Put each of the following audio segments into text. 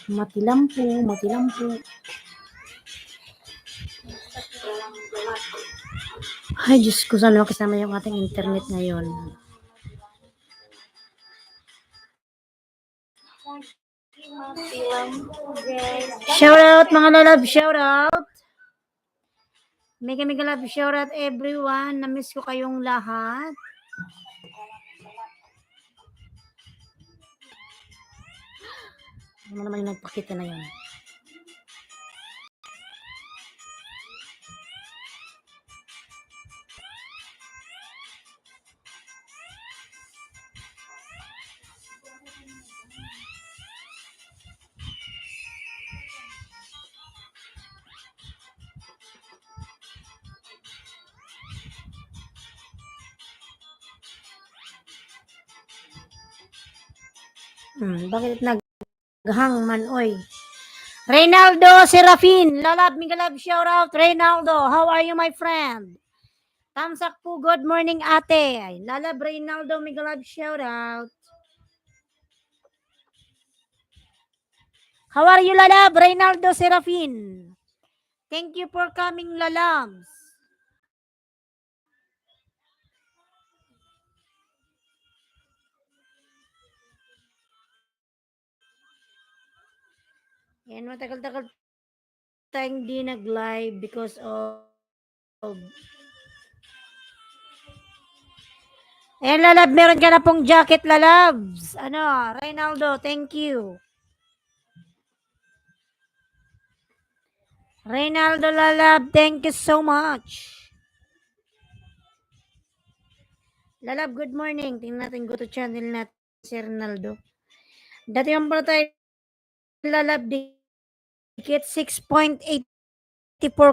Mati lampu, mati lampu. Ay, Diyos ko, sana makasama yung ating internet ngayon. Shout out mga lalab, shout out. Mega love, shout out everyone. Na-miss ko kayong lahat. Ano naman yung nagpakita na yun? Bakit naghang man, oy? Reynaldo Serafin, lalab, mega love, shout out. Reynaldo, how are you, my friend? Tamsak po, good morning, ate. Ay, lalab, Reynaldo, mega love, shout out. How are you, lalab? Reynaldo Serafin. Thank you for coming, lalabs. Yan, matagal-tagal tayong di nag-live because of... Ayan, lalab, meron ka na pong jacket, lalabs. Ano, Reynaldo, thank you. Reynaldo, lalab, thank you so much. Lalab, good morning. Tingnan natin go to channel natin si Reynaldo. Dati yung pala tayo, lalab, dikit 6.84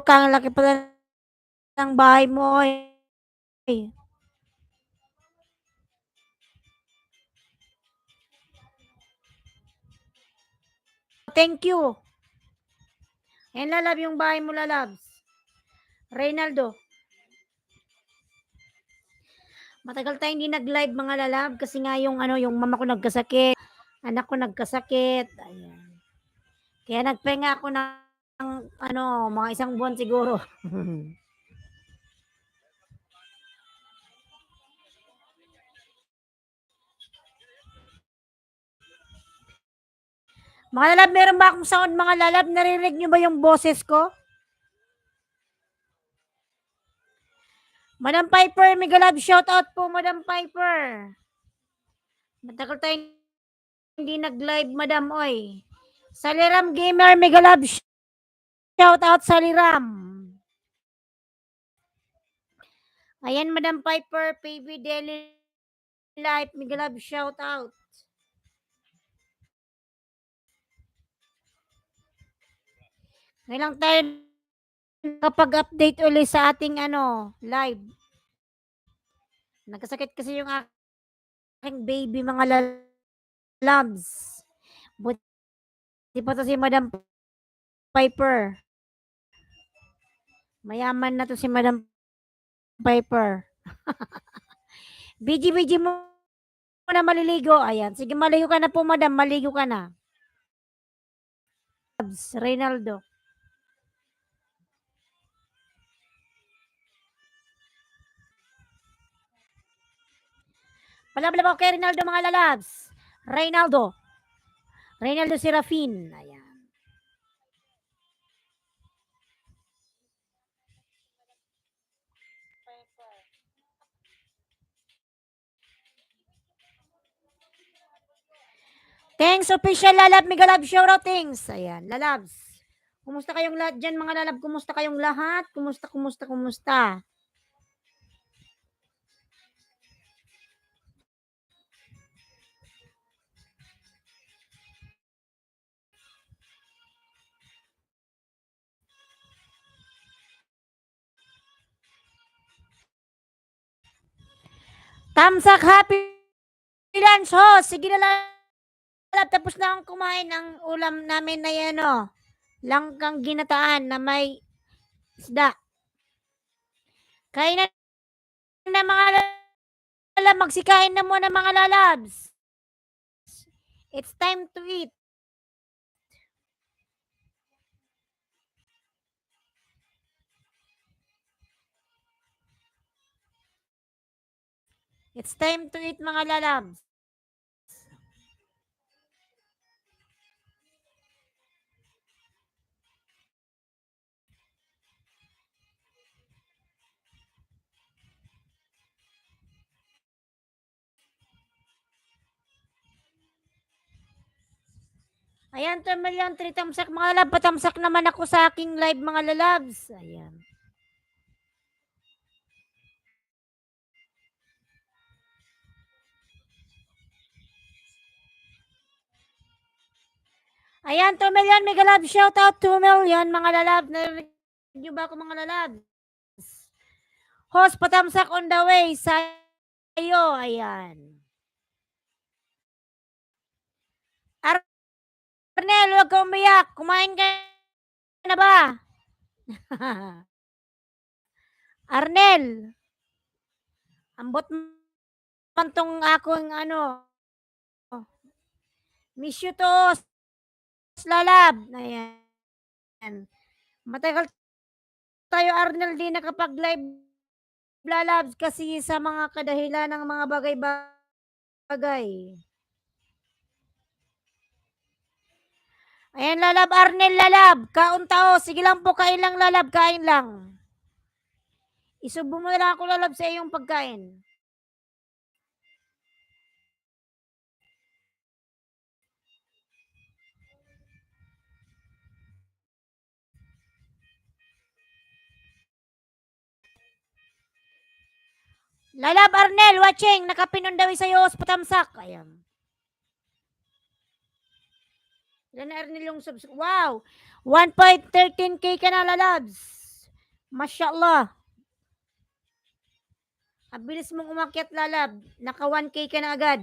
ka. Ang laki pala ng bahay mo. Thank you. Ayan, lalab, yung bahay mo, lalabs. Reynaldo. Matagal tayong hindi nag-live, mga lalab, kasi nga yung mama ko nagkasakit, anak ko nagkasakit. Ayan. Kaya nagpahinga ako ng mga isang buwan siguro. Mga lalab, meron ba akong sound, mga lalab? Naririnig nyo ba yung boses ko? Madam Piper, mega love, shout out po, Madam Piper. Matagal tayong hindi nag-live, Madam Oy. Saliram Gamer, mega love, shout out, Saliram. Ayan, Madam Piper, PB Daily Life, mega love, shout out. Ngayon lang tayo kapag-update ulit sa ating live. Nagkasakit kasi yung aking baby, mga lalabs. Buti pa to si Madam Piper. Mayaman na to si Madam Piper. BG mo na maliligo. Ayan. Sige, maligo ka na po, Madam. Maligo ka na. Reynaldo. Palabla ko kay Reynaldo, mga lalabs. Reynaldo Serafin. Ayan. Thanks, official lalab, mega love, shout out, thanks. Ayan, lalabs. Kumusta kayong lahat dyan, mga lalab? Kumusta kayong lahat? Kumusta? Tamsak, happy lunch, ho. Sige na lalab, tapos na akong kumain ng ulam namin na yan, langkang ginataan na may isda. Kainan na mga lalab. Magsikain na muna mga lalabs. It's time to eat. It's time to eat mga lalabs. Ayan, 2 million, 3 tamsak mga lalab. Patamsak naman ako sa aking live mga lalabs. Ayan. Ayan, 2 million, mega love. Shout out 2 million mga lalab. Narinig niyo ba ako mga lalabs? Host, patamsak on the way sa'yo. Ayan. Arnel, huwag ka umiyak. Kumain ka na ba? Arnel, ambot man tong akong ano. Miss you to, lalab. Ayan. Matagal tayo, Arnel, di nakapag-live lalabs kasi sa mga kadahilan ng mga bagay-bagay. Ayan, lalab, Arnel, lalab. Kaun tao. Sige lang po, kain lang, lalab. Kain lang. Isubo mo na lang ako, lalab, sa iyong pagkain. Lalab, Arnel, watching. Nakapinundawi sa'yo, patamsak. Ayan. Ilan na, Arnel, yung subs? Wow! 1.13k ka na, lalabs. Mashallah. Ang bilis mong umakyat, lalab. Naka 1k ka na agad.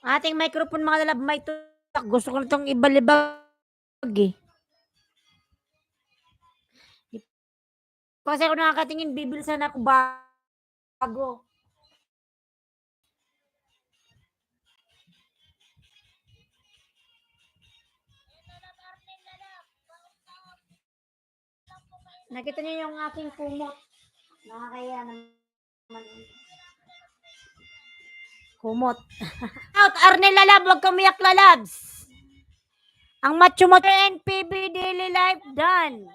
Ating microphone mga lalab, may tutak. Gusto ko na itong ibalibag eh. Kasi ako nakakatingin, bibilisan ako bago. Nakita niyo yung aking kumot. Nakakaya naman. Kumot. Out, Arnel, lalab. Huwag kang umiyak, lalabs. Ang macho mo NPB daily life done.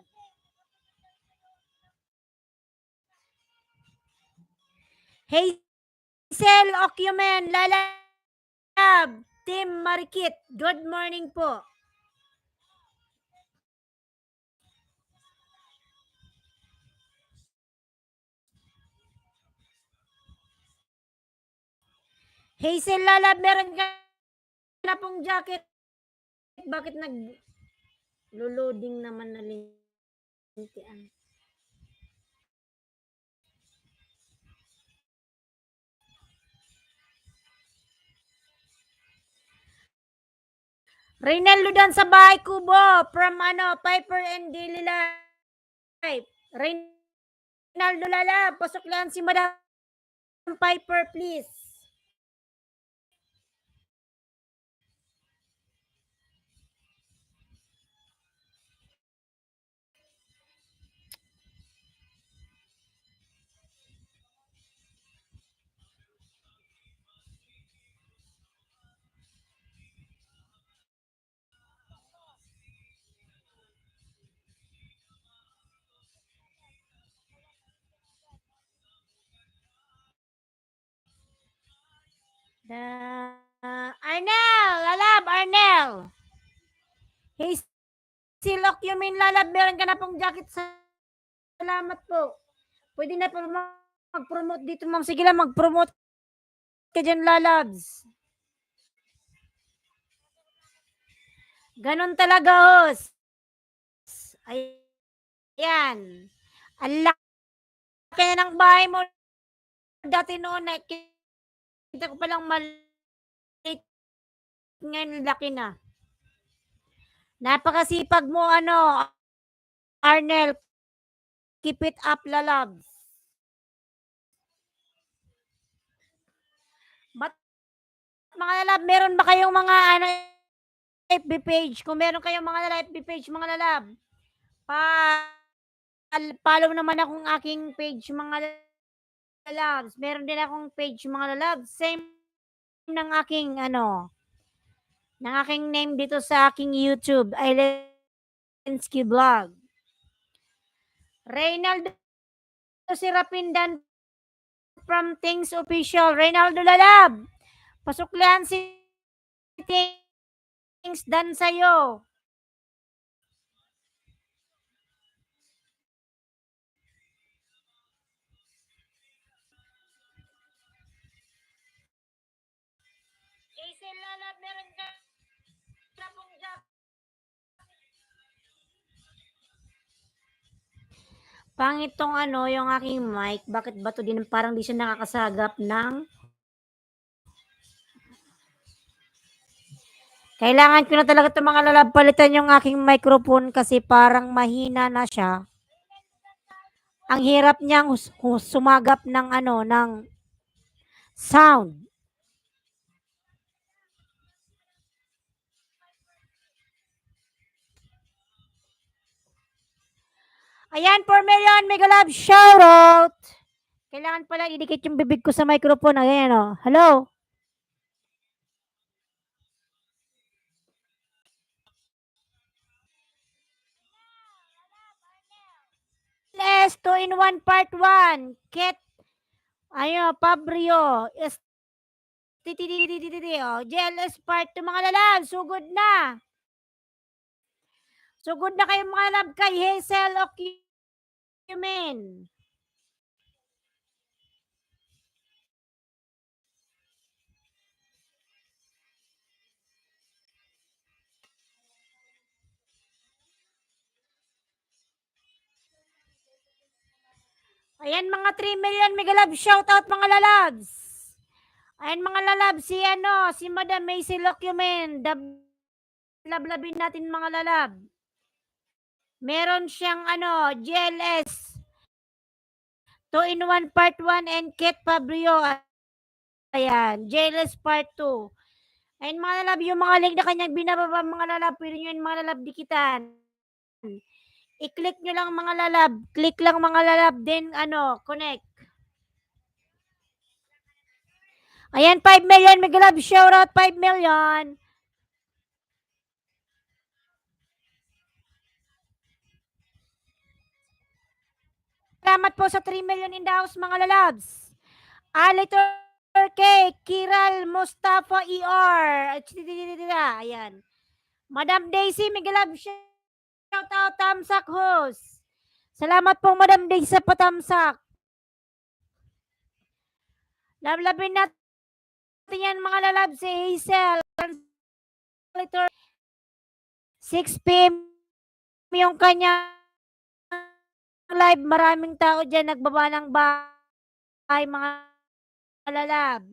Hazel Ocumen, lalab. Team Marikit, good morning po. Hazel, lalab, meron ka na pong jacket. Bakit nag-loading naman na lintian? Reynaldo dan sa bahay kubo from Piper and Daily Life. Reynaldo, lalab, pasok lang si Madam Piper, please. Arnel, lalab, Arnel. Hey, Silok, you mean lalab, meron ka na pong jacket. Salamat po. Pwede na po mag-promote dito, ma'am. Sige lang, mag-promote ka dyan, lalabs. Ganon talaga, host. Ayan. Ang laki na ng bahay mo. Dati noon, kita ko palang maliit. Ngayon, laki na. Napakasipag mo, Arnel. Keep it up, lalabs. But, mga lalab, meron ba kayong mga, FB page? Kung meron kayong mga FB page, mga lalab, follow naman akong aking page, mga lalabs. Meron din akong page, mga lalabs. Same ng aking, ng aking name dito sa aking YouTube, Islandsky Vlog. Reynaldo Sirapindan from Things Official. Reynaldo Lalab, pasuklihan si Things Dan sa'yo. Jason Lalab, meron ka na pong job. Pangit tong yung aking mic. Bakit ba to din parang di siya nakakasagap ng kailangan ko na talaga itong mga lalab palitan yung aking microphone kasi parang mahina na siya. Ang hirap niyang sumagap ng ng sound. Ayan, 4 million, mega love, shoutout! Kailangan pala idikit yung bibig ko sa microphone. Ayan, Hello? Les, 2 in 1 part 1. Ket, Pabrio. JLS part 2, mga lalab. Sugod na. Sugod na kayo, mga lalab, kay Hazel Ocumen. Ayan, mga 3 million, mega love, shoutout, mga lalabs. Ayan, mga lalabs, si Madam Macy Locumen. Lablabin natin, mga lalab. Meron siyang GLS 2 in 1 part 1 and Ket Fabrio. Ayan, GLS part 2. Ayan, mga lalab, yung mga link na kanyang binababa, mga lalab, pwede nyo yung mga lalab dikitan. I-click nyo lang, mga lalab. Click lang, mga lalab, then connect. Ayan, 5 million, mega love, shoutout, 5 million. Salamat po sa 3 million in the house, mga lalabs. Alitor K, Kiral Mustafa ER. Ayan. Madam Daisy, mega love, shoutout, tamsak host. Salamat po, Madam Daisy, sa patamsak. Lablabin natin yan, mga lalabs, si Hazel. 6 p.m. yung kanya live. Maraming tao dyan nagbaba ng bahay, mga lalab.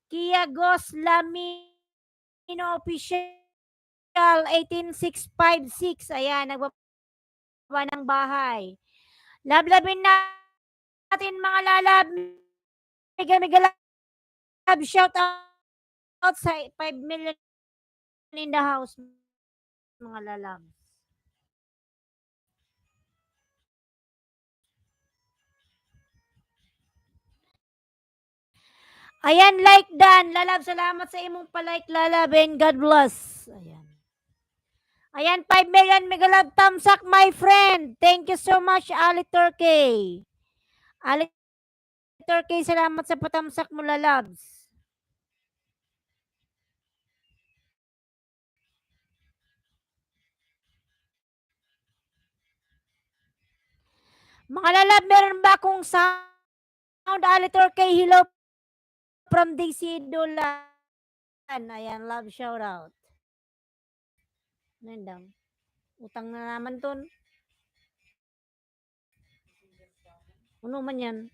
Kia Gos Lamino Official 18656. Ayan, nagbaba ng bahay. Lablabin natin, mga lalab. Mega love, shout out sa 5 million in the house, mga lalab. Ayan, like Dan. Lalab, salamat sa imong palike, lalab, and God bless. Ayan. Ayan, 5 million, mega love, tamsak, my friend. Thank you so much, Ali Turkey. Ali Turkey, salamat sa patamsak mo, lalabs. Mga lalab, meron ba akong sound, Ali Turkey? Hello from DC Dolan. Ayan, love shoutout. Nandang. Utang na naman ton. Ano man yan?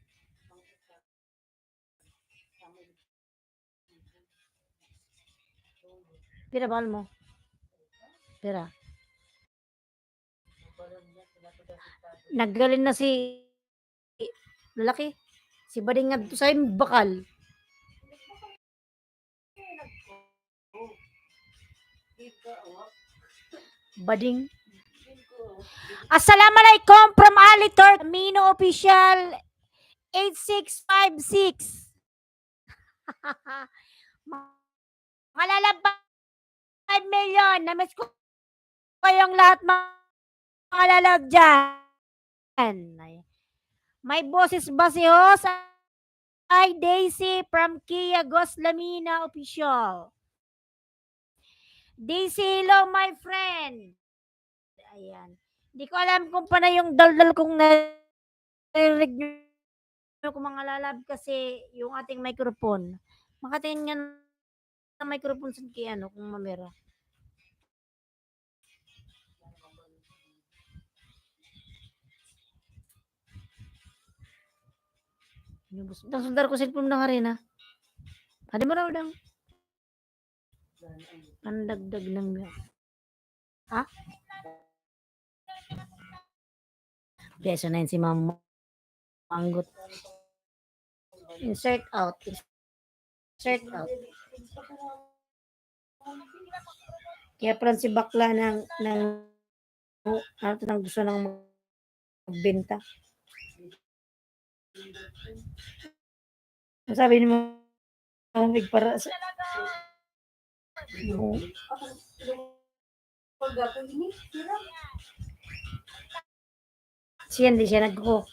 Pinabal mo. Pera. Naggaling na si lalaki. Si Bading nga sa bakal. Bading. Assalamualaikum from Ali Turk. Mino Official 8656. Malalab 5 million. Namiss ko kayong lahat mga lalab dyan. May boses ba si Host? Ay, Daisy from Kia Goslamina Official. Daisy, hello my friend. Ayan. Hindi ko alam kung paano yung daldal kong narinig nyo kung mga lalab kasi yung ating microphone. Makatingin nga ng microphone sa ano kung mamera. Sundar ko cellphone na rin ha. Ada mo raw dang. Pandagdag ng ha? Beso na yun si Ma'am Manggot. Insert out. Insert out. Kaya parang si bakla ng gusto nang magbenta. Sabi mo, para sa siya hindi siya nagko.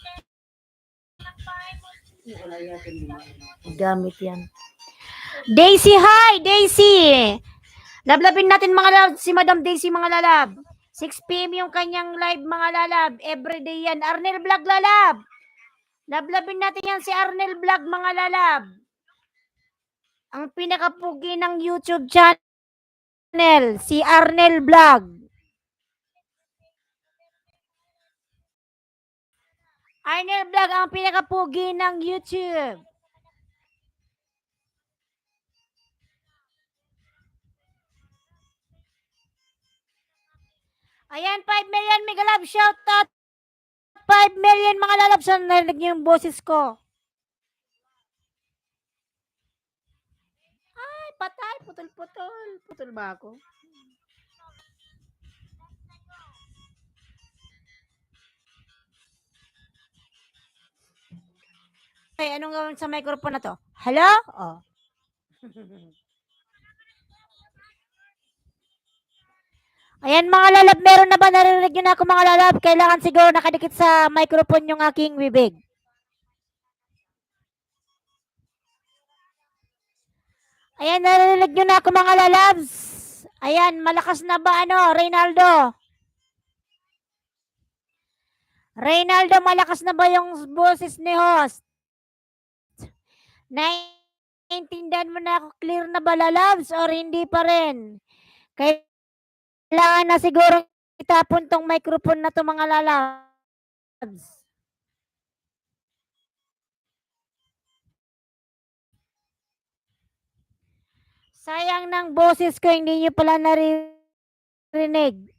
Gamit yan. Daisy, hi! Daisy! Lablabin natin mga lalab, si Madam Daisy mga lalab. 6 p.m. yung kanyang live mga lalab. Everyday yan. Arnel Vlog lalab. Lablabin natin yan si Arnel Vlog mga lalab. Ang pinakapugi ng YouTube channel, si Arnel Vlog. Arnel Vlog ang pinakapugi ng YouTube. Ayan, 5 million mega love shoutout. 5 million mga lalab sa narinig niyo yung boses ko. Ay, patay. Putol-putol. Putol ba ako? Ay, anong gawin sa microphone na to? Hello? Oh. Ayan mga lalab, meron na ba narinig nyo na ako mga lalab? Kailangan siguro nakadikit sa microphone yung aking bibig. Ayan, narinig nyo na ako mga lalabs. Ayan, malakas na ba Reynaldo? Reynaldo, malakas na ba yung boses ni host? Naiintindihan mo na ako, clear na ba lalabs or hindi pa rin? Kailangan na siguro itapon tong microphone na to mga lalabs. Sayang ng boses ko, hindi nyo pala naririnig.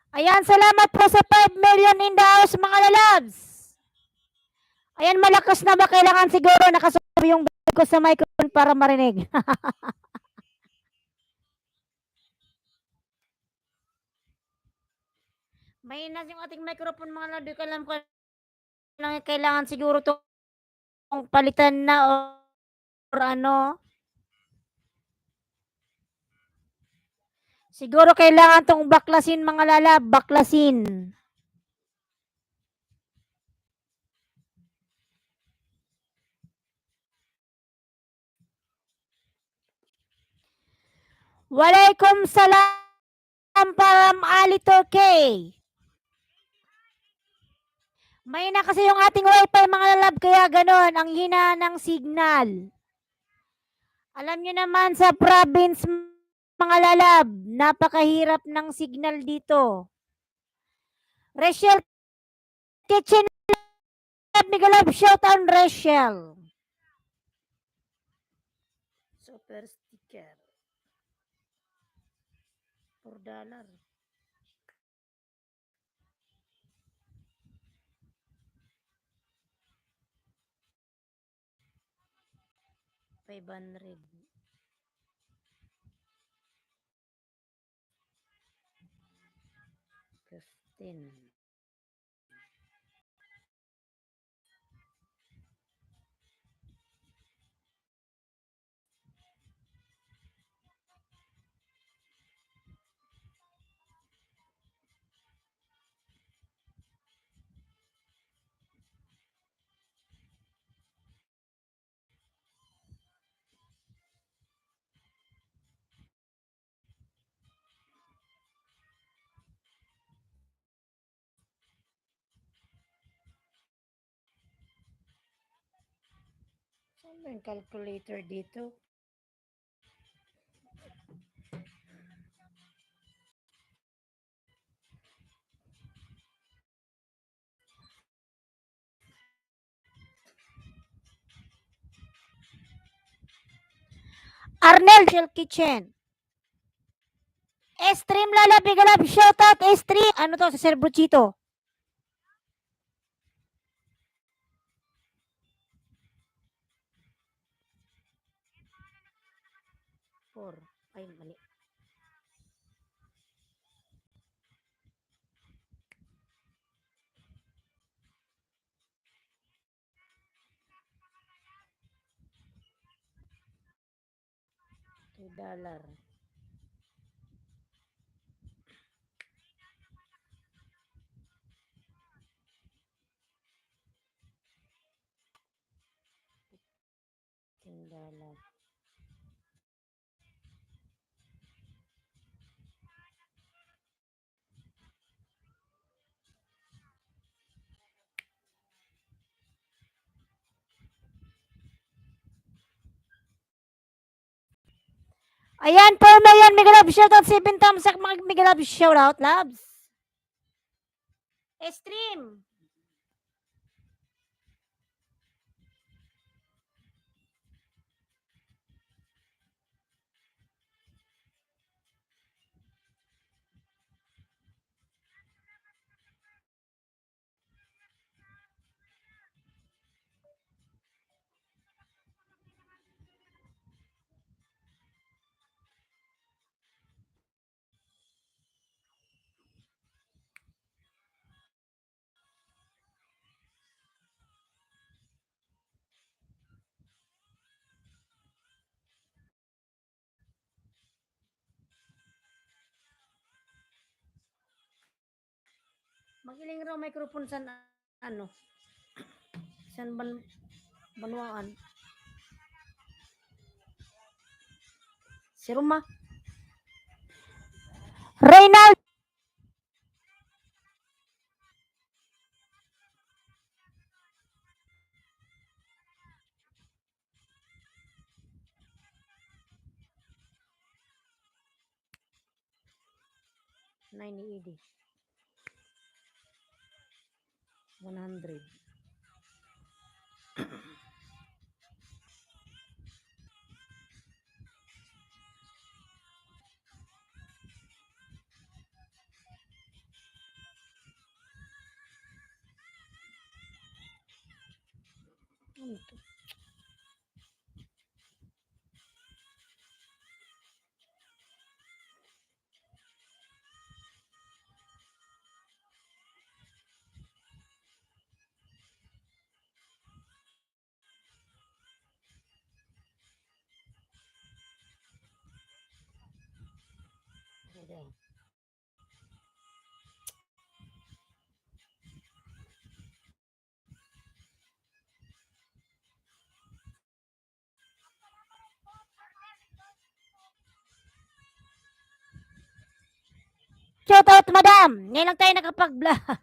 Ayan, salamat po sa 5 million in the house mga lalabs. Ayan, malakas na ba? Kailangan siguro nakasubo yung bag ko sa microphone para marinig. May na yung ating microphone mga lalabs. Di ko alam kung kailangan siguro itong palitan na or ano. Siguro kailangan tong baklasin mga lalab, baklasin. Waalaikumsalam from Ali Turkey. May na kasi yung ating wifi mga lalab kaya ganon ang hina ng signal. Alam nyo naman sa province mga lalab, napakahirap ng signal dito. Rachel Kitchen, mega love shout out Rachel. Super sticker. $4. $500. 15. Saan ba yung calculator dito? Arnel Rachel Kitchen. Stream Lala Big Love shout out Stream. Ano to sa Sir Bruchito? Four. Ay, mali. $2. $10. Ayan, Perma yan, mega love shout out 7 thumbs up, mga mega love shout out, loves. Stream. Magiling raw microphone sa ano? San banwaan? Si Roma. Reynald. Nine ED. 100. Ano to? Ayan. Shout out, madam. Ngayon lang tayo nakapag-vlog.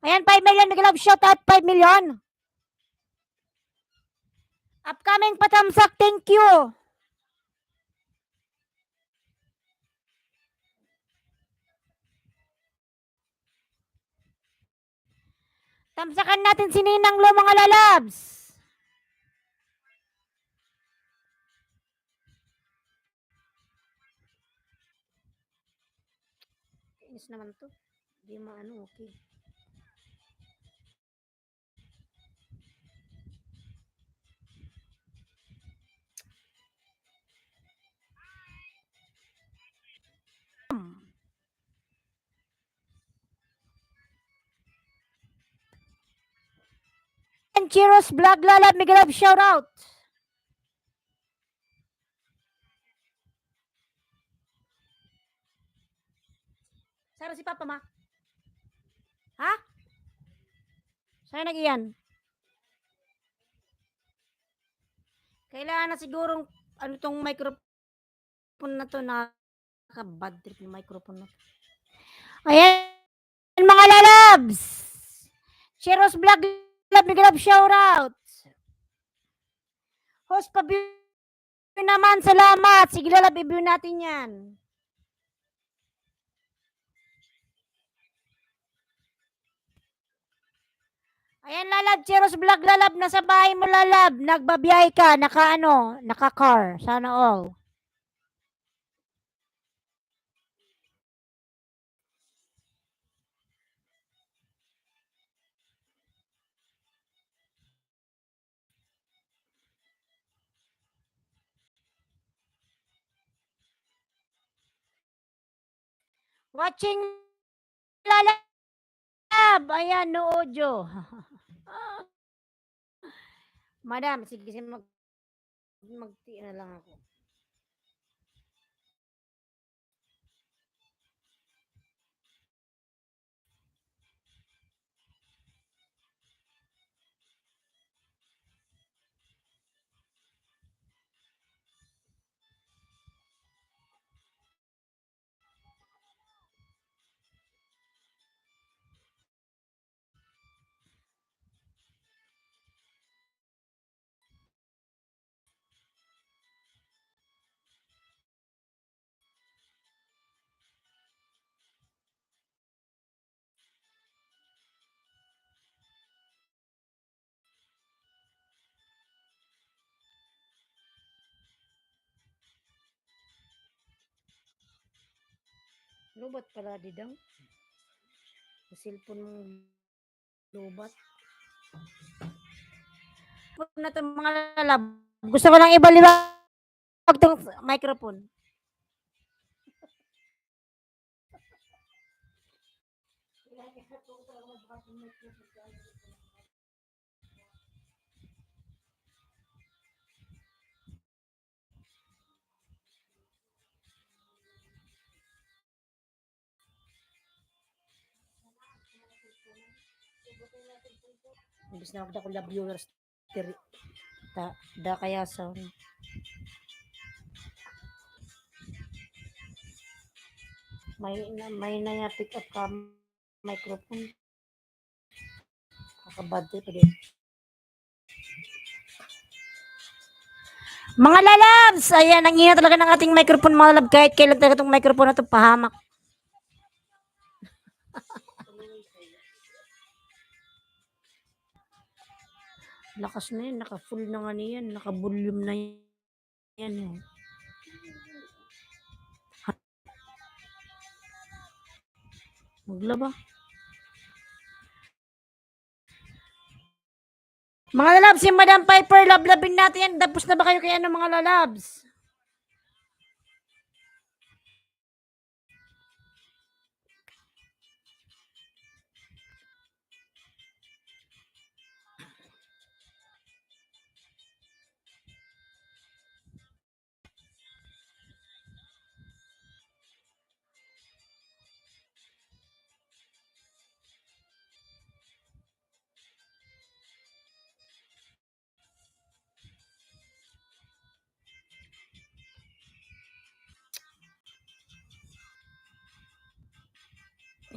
Ayan, 5 million. Mega love shout out, 5 million. Upcoming patamsak, thank you. Tamsakan natin si Ninang Lo, mga lalabs. Kainis naman to. Hindi mo okay. And Chiros Vlog Lalab, mega love shout out. Sara si Papa ma? Ha? Saan nagiyan? Kailangan na sigurong ano tong microphone na to, nakaka-bad trip yung microphone na to. Ayan, mga lalabs. Chiros Vlog Lalab, mega love shout out. Host pa naman, salamat. Sige lalab, i-view natin yan. Ayan lalab, Cheros Vlog lalab, nasa bahay mo lalab, nagbabiyahe ka, naka-car, sana all. Watching lalab, ayan, no audio. Madam, sige, magti na lang ako. Lubat pala didang. Cellphone mong lubat. Na to mga lalab. Gusto ko lang ibaliwag tong microphone. Imbis na ako la viewers da kaya sound. May na pick up ka microphone. Kakabante pa din. Mga lalabs, ayan, ang ina talaga ng ating microphone, mga lalab, kahit kailan talaga itong microphone na ito pahamak. Lakas na yan, naka-full na nga niyan, naka-volume na yan. Maglaba. Mga lalabs, si Madam Piper, lablabin natin yan. Tapos na ba kayo kaya ng mga lalabs?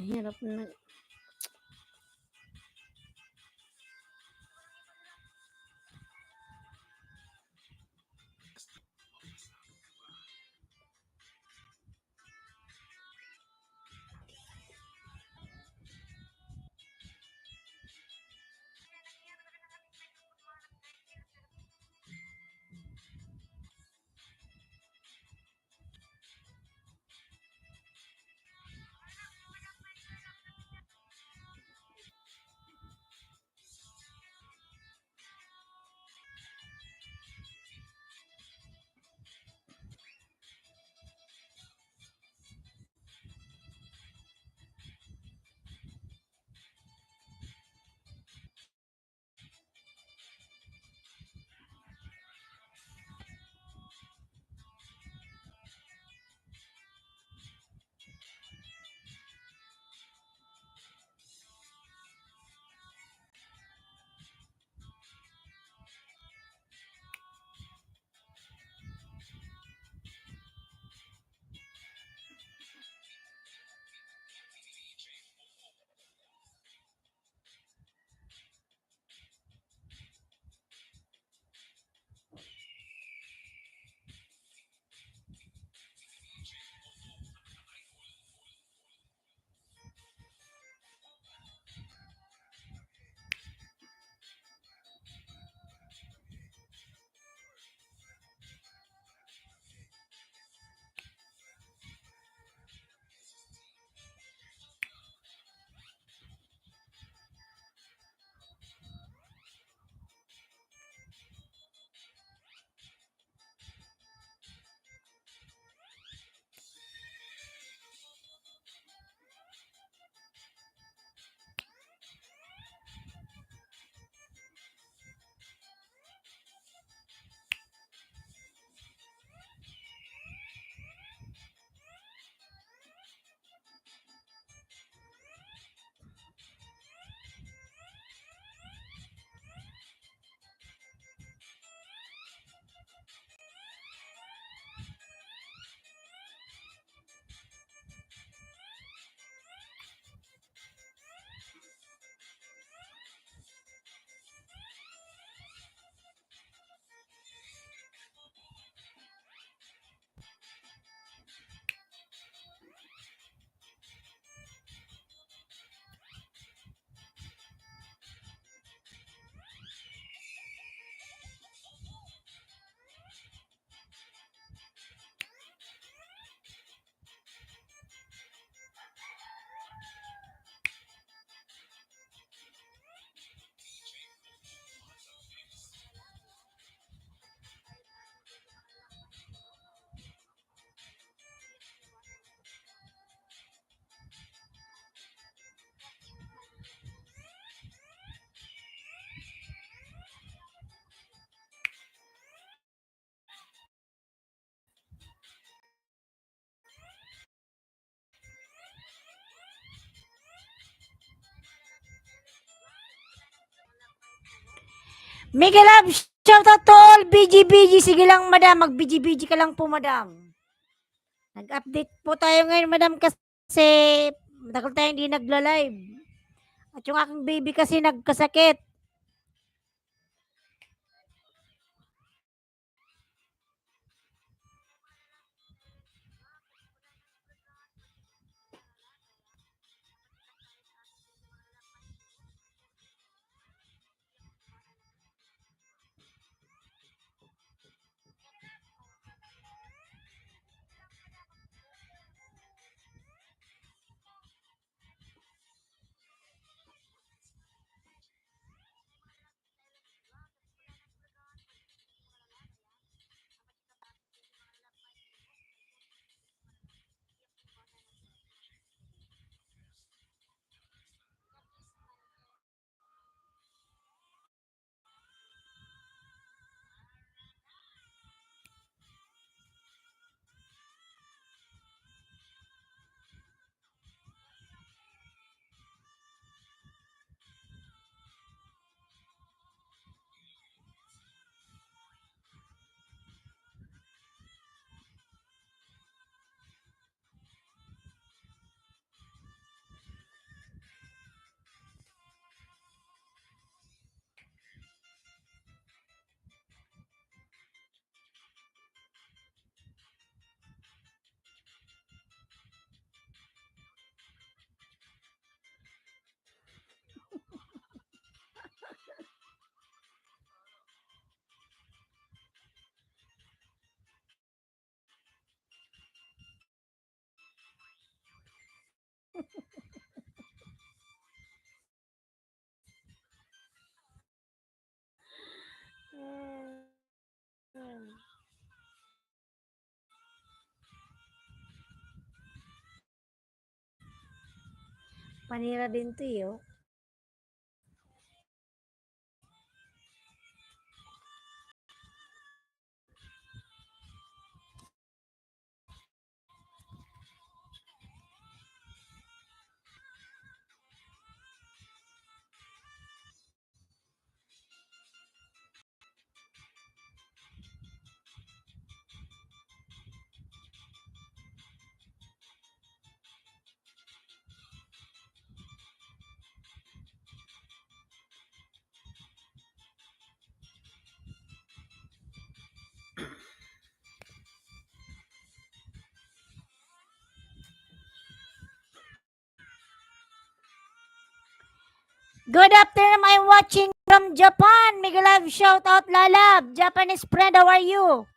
Hirap na. Mega love, shout out to all BG. Sige lang, madam. Mag-BG ka lang po, madam. Nag-update po tayo ngayon, madam, kasi matagal tayo hindi nagla-live. At yung aking baby kasi nagkasakit. Panira din to eh, oh. Good afternoon, I'm watching from Japan. Mega love, shout out Lalab. Japanese friend, how are you?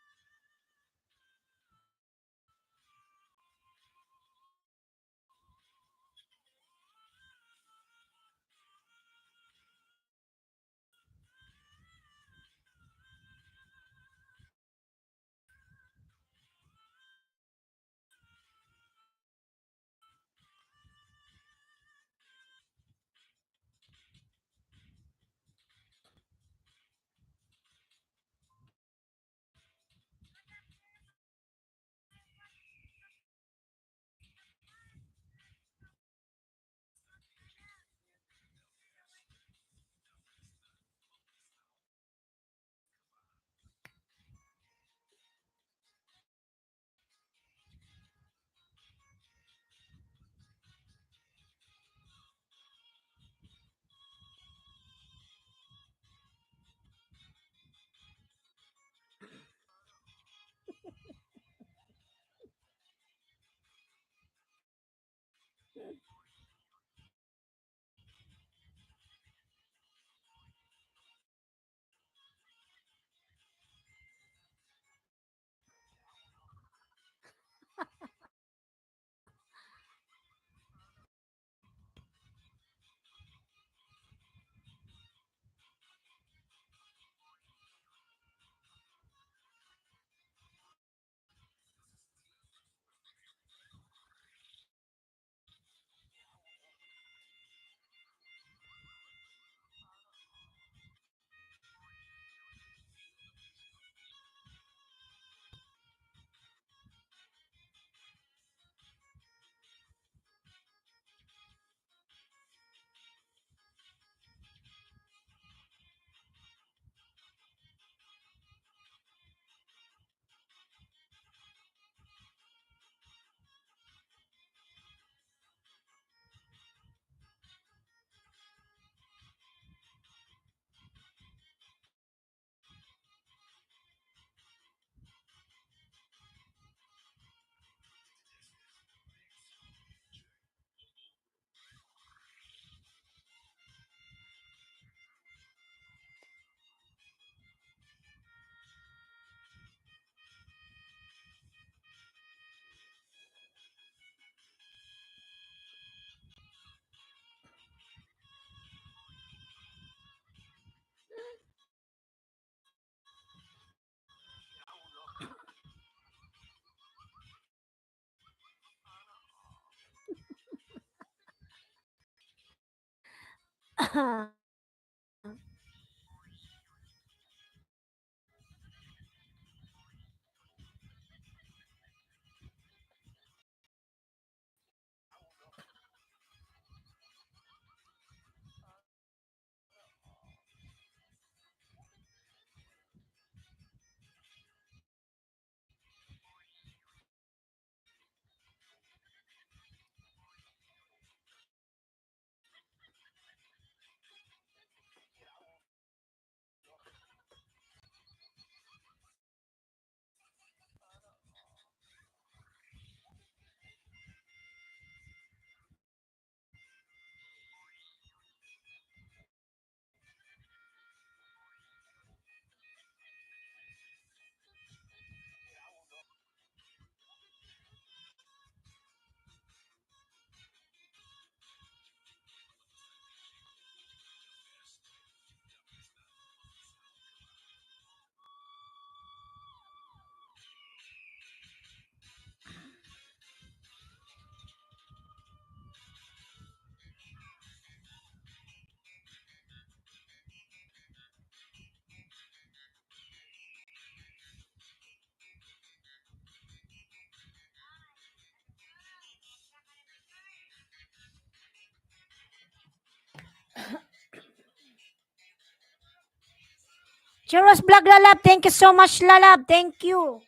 Churros Vlog Lalab, thank you so much Lalab, thank you.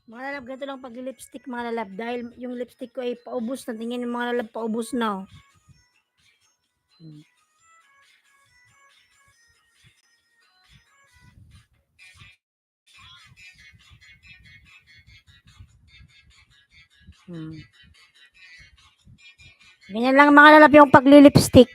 Mga lalab, ganito lang pag-lipstick mga lalab. Dahil yung lipstick ko ay paubos na. Tingin yung mga lalab, paubos na. Oh. Hmm. Ganyan lang mga lalab yung pag-lipstick.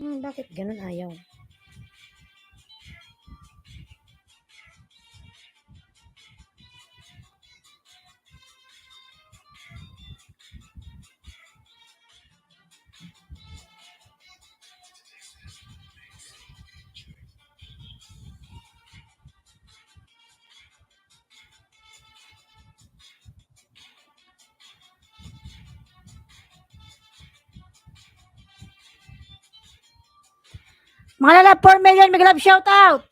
Bakit ganun ayaw? Mga lalab, 4 million, may love shout out.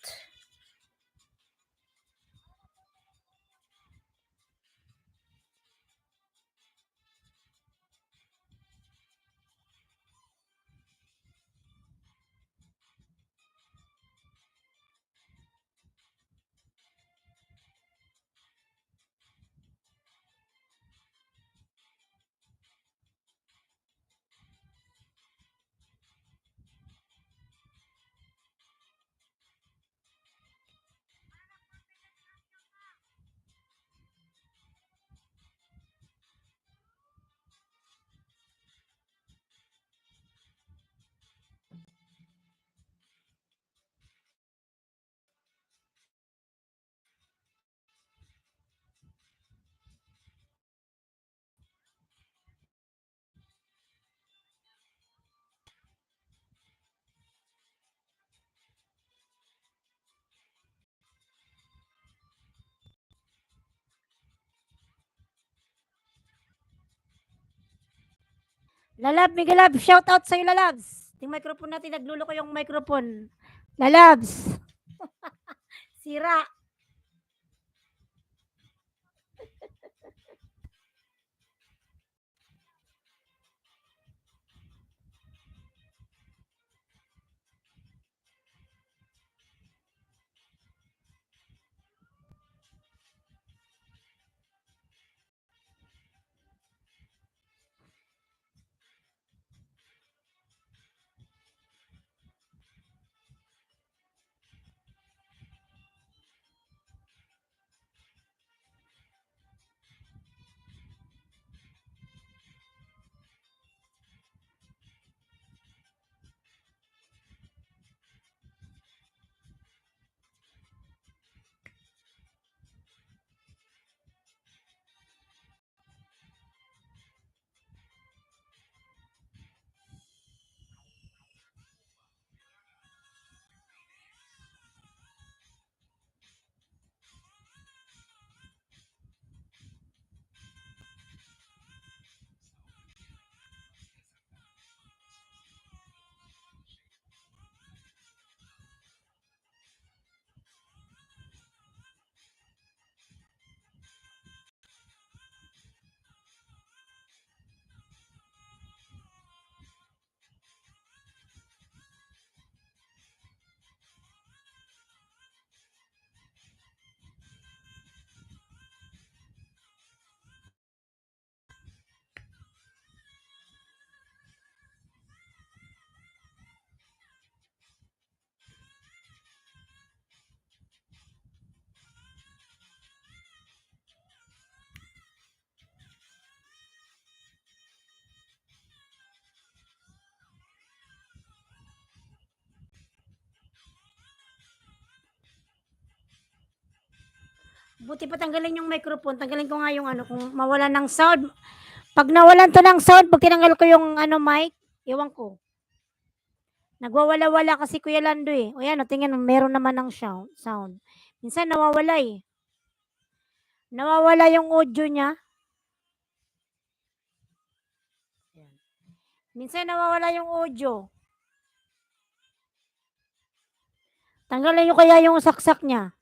Lalab, may love shout out sa'yo, lalabs. Yung microphone natin, naglulo ko yung microphone. Lalabs. Sira. Buti pa tanggalin yung microphone. Tanggalin ko nga yung ano, kung mawalan ng sound. Pag nawalan to ng sound, pag tinanggal ko yung ano mic, iwan ko. Nagwawala-wala kasi Kuya Lando eh. O yan, o, tingnan mo, meron naman ng sound. Minsan nawawala eh. Nawawala yung audio niya. Minsan nawawala yung audio. Tanggalin nyo kaya yung saksak niya.